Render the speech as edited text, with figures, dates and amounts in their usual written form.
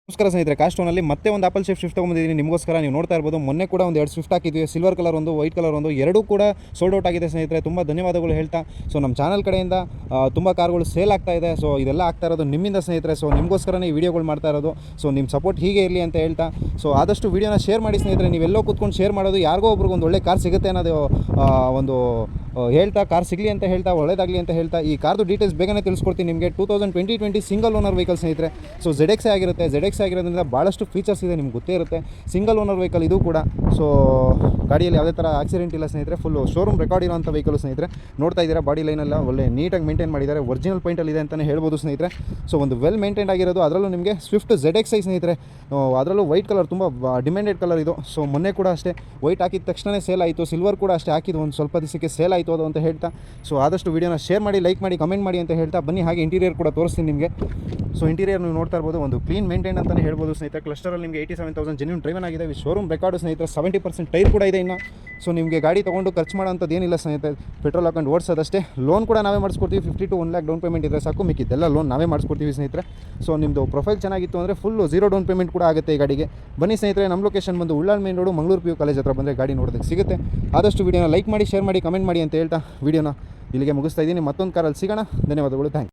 ನಮಸ್ಕಾರ ಸ್ನೇಹಿತರೆ, ಕಾಸ್ಟೋನಲ್ಲಿ ಮತ್ತೆ ಒಂದು ಆಪಲ್ ಶಿಫ್ಟ್ ತೊಗೊಂಡಿದ್ದೀನಿ ನಿಮಗೋಸ್ಕರ. ನೀವು ನೋಡ್ತಾ ಇರ್ಬೋದು, ಮೊನ್ನೆ ಕೂಡ ಒಂದು 2 ಸ್ವಿಫ್ಟ್ ಹಾಕಿದ್ವಿ. ಸಿಲ್ವರ್ ಕಲರ್ ಒಂದು, ವೈಟ್ ಕಲರ್ ಒಂದು, ಎರಡೂ ಕೂಡ ಸೋಲ್ಡ್ ಔಟ್ ಆಗಿದೆ ಸ್ನೇಹಿತರೆ. ತುಂಬ ಧನ್ಯವಾದಗಳು ಹೇಳ್ತಾ, ಸೊ ನಮ್ಮ ಚಾನಲ್ ಕಡೆಯಿಂದ ತುಂಬ ಕಾರ್ಗಳು ಸೇಲ್ ಆಗ್ತಾ ಇದೆ. ಸೊ ಇದೆಲ್ಲ ಆಗ್ತಾ ಇರೋದು ನಿಮ್ಮಿಂದ ಸ್ನೇಹಿತರೆ. ಸೊ ನಿಮಗೋಸ್ಕರನೇ ಈ ವಿಡಿಯೋಗಳು ಮಾಡ್ತಾ ಇರೋದು. ಸೊ ನಿಮ್ಮ ಸಪೋರ್ಟ್ ಹೀಗೆ ಇರಲಿ ಅಂತ ಹೇಳ್ತಾ, ಸೊ ಆದಷ್ಟು ವಿಡಿಯೋನ ಶೇರ್ ಮಾಡಿ ಸ್ನೇಹಿತರೆ. ನೀವೆಲ್ಲೋ ಕೂತ್ಕೊಂಡು ಶೇರ್ ಮಾಡೋದು, ಯಾರಿಗೋ ಒಬ್ರಿಗೆ ಒಂದು ಒಳ್ಳೆ ಕಾರ್ ಸಿಗುತ್ತೆ ಅನ್ನೋದು ಒಂದು ಹೇಳ್ತಾ, ಕಾರ್ ಸಿಗಲಿ ಅಂತ ಹೇಳ್ತಾ, ಒಳ್ಳೇದಾಗಲಿ ಅಂತ ಹೇಳ್ತಾ, ಈ ಕಾರ್ದು ಡೀಟೇಲ್ಸ್ ಬೇಗನೆ ತಿಳಿಸ್ಕೊಡ್ತೀನಿ ನಿಮಗೆ. 2020 ಸಿಂಗಲ್ ಓನರ್ ವೆಹಿಕಲ್ ಸ್ನೇಹಿತರೆ. ಸೊ ZX ಆಗಿರುತ್ತೆ. ZX ಆಗಿರೋದ್ರಿಂದ ಭಾಳಷ್ಟು ಫೀಚರ್ಸ್ ಇದೆ, ನಿಮ್ಗೆ ಗೊತ್ತೇ ಇರುತ್ತೆ. ಸಿಂಗಲ್ ಓನರ್ ವೆಹಿಕಲ್ ಇದು ಕೂಡ. ಸೊ ಗಾಡಿಯಲ್ಲಿ ಯಾವುದೇ ಥರ ಆಕ್ಸಿಡೆಂಟ್ ಇಲ್ಲ ಸ್ನೇಹಿತರೆ. ಫುಲ್ಲು ಶೋರೂಮ್ ರೆಕಾರ್ಡ್ ಇರೋಂಥ ವೆಹಿಕಲ್ ಸ್ನೇಹಿತರೆ. ನೋಡ್ತಾ ಇದ್ದೀರಾ, ಬಾಡಿ ಲೈನೆಲ್ಲ ಒಳ್ಳೆ ನೀಟಾಗಿ ಮೇಂಟೈನ್ ಮಾಡಿದ್ದಾರೆ. ಒರಿಜಿನಲ್ ಪೈಂಟಲ್ಲಿ ಇದೆ ಅಂತಲೇ ಹೇಳ್ಬೋದು ಸ್ನೇಹಿತರೆ. ಸೊ ಒಂದು ವೆಲ್ ಮೇಂಟೈನ್ ಆಗಿರೋದು, ಅದರಲ್ಲೂ ನಿಮಗೆ ಸ್ವಿಫ್ಟ್ ZX ಸ್ನೇಹಿತರೆ. ಅದರಲ್ಲೂ ವೈಟ್ ಕಲರ್ ತುಂಬ ಡಿಮ್ಯಾಂಡೆಡ್ ಕಲರ್ ಇದು. ಸೊ ಮೊನ್ನೆ ಕೂಡ ಅಷ್ಟೇ ವೈಟ್ ಹಾಕಿದ ತಕ್ಷಣವೇ ಸೇಲ್ ಆಯಿತು. ಸಿಲ್ವರ್ ಕೂಡ ಅಷ್ಟೇ ಹಾಕಿದ್ದು ಒಂದು ಸ್ವಲ್ಪ ದಿವಸಕ್ಕೆ ಸೇಲ್ ಆಯಿತು ಅದು ಅಂತ ಹೇಳ್ತಾ, ಸೊ ಆದಷ್ಟು ವೀಡಿಯೋನ ಶೇರ್ ಮಾಡಿ, ಲೈಕ್ ಮಾಡಿ, ಕಮೆಂಟ್ ಮಾಡಿ ಅಂತ ಹೇಳ್ತಾ ಬನ್ನಿ. ಹಾಗೆ ಇಂಟೀರಿಯರ್ ಕೂಡ ತೋರಿಸ್ತೀನಿ ನಿಮಗೆ. ಸೊ ಇಂಟೀರಿಯರ್ ನೀವು ನೋಡ್ತಾ ಇರ್ಬೋದು, ಒಂದು ಕ್ಲೀನ್ ಮೇಂಟೈನ್ ಅಂತಲೇ ಹೇಳ್ಬೋದು ಸ್ನೇಹಿತರೆ. ಕ್ಲಸ್ಟರಲ್ಲಿ ನಿಮಗೆ 87,000 ಜೆನ್ಯೂನ್ ಡ್ರೈವನ್ ಆಗಿದೆ. ಶೋರೂಮ್ ರೆಕಾರ್ಡು ಸ್ನೇಹಿತರೆ. 70% ಟೈರ್ ಕೂಡ ಇದೆ ಇನ್ನು. ಸೊ ನಿಮಗೆ ಗಾಡಿ ತೊಗೊಂಡು ಖರ್ಚು ಮಾಡೋಂಥದ್ದು ಏನಿಲ್ಲ ಸ್ನೇಹಿತರೆ. ಪೆಟ್ರೋಲ್ ಹಾಕೊಂಡು ಓಡಿಸೋದಷ್ಟೇ. ಲೋನ್ ಕೂಡ ನಾವೇ ಮಾಡಿಸ್ಕೊಡ್ತೀವಿ. 50 to 1 lakh ಡೌನ್ ಪೇಮೆಂಟ್ ಇದ್ದರೆ ಸಾಕು, ಮಿಕ್ಕಿದ್ದೆಲ್ಲ ಲೋನ್ ನಾವೇ ಮಾಡಿಸ್ಕೊಡ್ತೀವಿ ಸ್ನೇಹಿತರೆ. ಸೊ ನಿಮ್ಮದು ಪ್ರೊಫೈಲ್ ಚೆನ್ನಾಗಿತ್ತು ಅಂದರೆ ಫುಲ್ಲು 0 ಡೌನ್ ಪೇಮೆಂಟ್ ಕೂಡ ಆಗುತ್ತೆ ಈ ಗಾಡಿಗೆ. ಬನ್ನಿ ಸ್ನೇಹಿತರೆ, ನಮ್ಮ ಲೊಕೇಶನ್ ಬಂದು Ullal main road, Mangaluru PU college ಹತ್ರ ಬಂದರೆ ಗಾಡಿ ನೋಡೋದಕ್ಕೆ ಸಿಗುತ್ತೆ. ಆದಷ್ಟು ವೀಡಿಯೋನ ಲೈಕ್ ಮಾಡಿ, ಶೇರ್ ಮಾಡಿ, ಕಮೆಂಟ್ ಮಾಡಿ ಅಂತ ಹೇಳ್ತಾ ವಿಡಿಯೋನ ಇಲ್ಲಿಗೆ ಮುಗಿಸ್ತಾ ಇದ್ದೀನಿ. ಮತ್ತೊಂದು ಕಾರಲ್ಲಿ ಸಿಗೋಣ. ಧನ್ಯವಾದಗಳು. ಥ್ಯಾಂಕ್ಸ್.